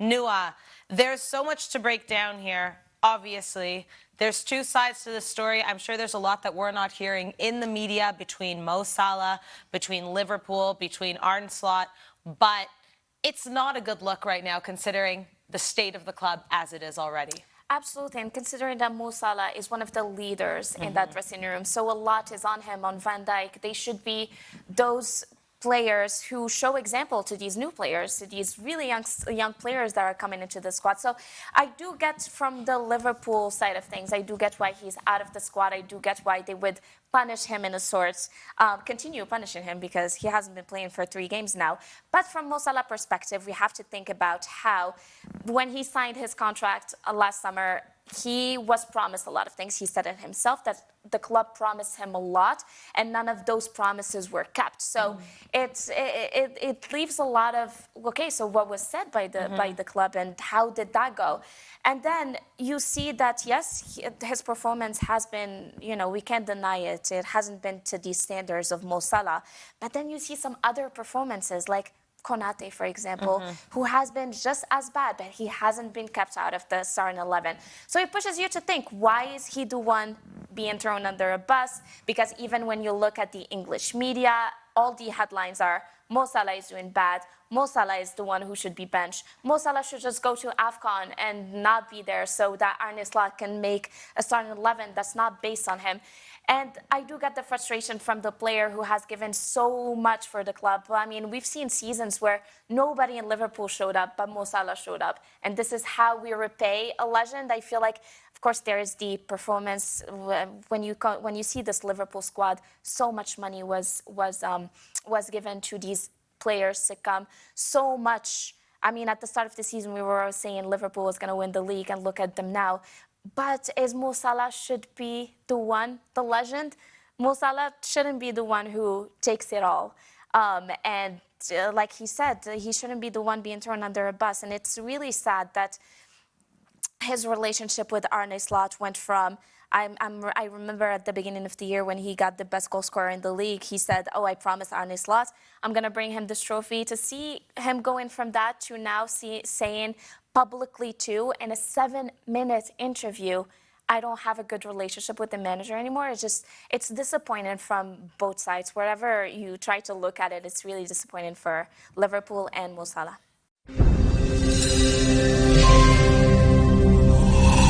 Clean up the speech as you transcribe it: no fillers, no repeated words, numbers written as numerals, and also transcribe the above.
Nua, there's so much to break down here, obviously. There's two sides to the story. I'm sure there's a lot that we're not hearing in the media between Mo Salah, between Liverpool, between Arne Slot, but it's not a good look right now considering the state of the club as it is already. Absolutely, and considering that Mo Salah is one of the leaders in that dressing room, so a lot is on him, on Van Dijk. They should be those players who show example to these new players, to these really young players that are coming into the squad. So I do get from the Liverpool side of things, I do get why he's out of the squad. I do get why they would punish him in a sort, continue punishing him because he hasn't been playing for 3 games now. But from Mo Salah perspective, we have to think about how when he signed his contract last summer, he was promised a lot of things. He said it himself that the club promised him a lot, and none of those promises were kept. So it leaves a lot of, okay, so what was said by the club, and how did that go? And then you see that, yes, his performance has been, you know, we can't deny it. It hasn't been to the standards of Mo Salah. But then you see some other performances, like Konate, for example, who has been just as bad, but he hasn't been kept out of the starting 11. So it pushes you to think, why is he the one being thrown under a bus? Because even when you look at the English media, all the headlines are, Mo Salah is doing bad, Mo Salah is the one who should be benched, Mo Salah should just go to AFCON and not be there so that Arne Slot can make a starting 11 that's not based on him. And I do get the frustration from the player who has given so much for the club. I mean, we've seen seasons where nobody in Liverpool showed up, but Mo Salah showed up. And this is how we repay a legend. I feel like, of course, there is the performance. When you see this Liverpool squad, so much money was given to these players to come. So much. I mean, at the start of the season, we were saying Liverpool was going to win the league, and look at them now. But is Mo Salah should be the one, the legend? Mo Salah shouldn't be the one who takes it all. And like he said, he shouldn't be the one being thrown under a bus. And it's really sad that his relationship with Arne Slot went from, I remember at the beginning of the year when he got the best goal scorer in the league, he said, oh, I promised Arne Slot I'm going to bring him this trophy. To see him going from that to now saying publicly too in a 7-minute interview, I don't have a good relationship with the manager anymore. It's disappointing from both sides. Wherever you try to look at it, it's really disappointing for Liverpool and Mo Salah.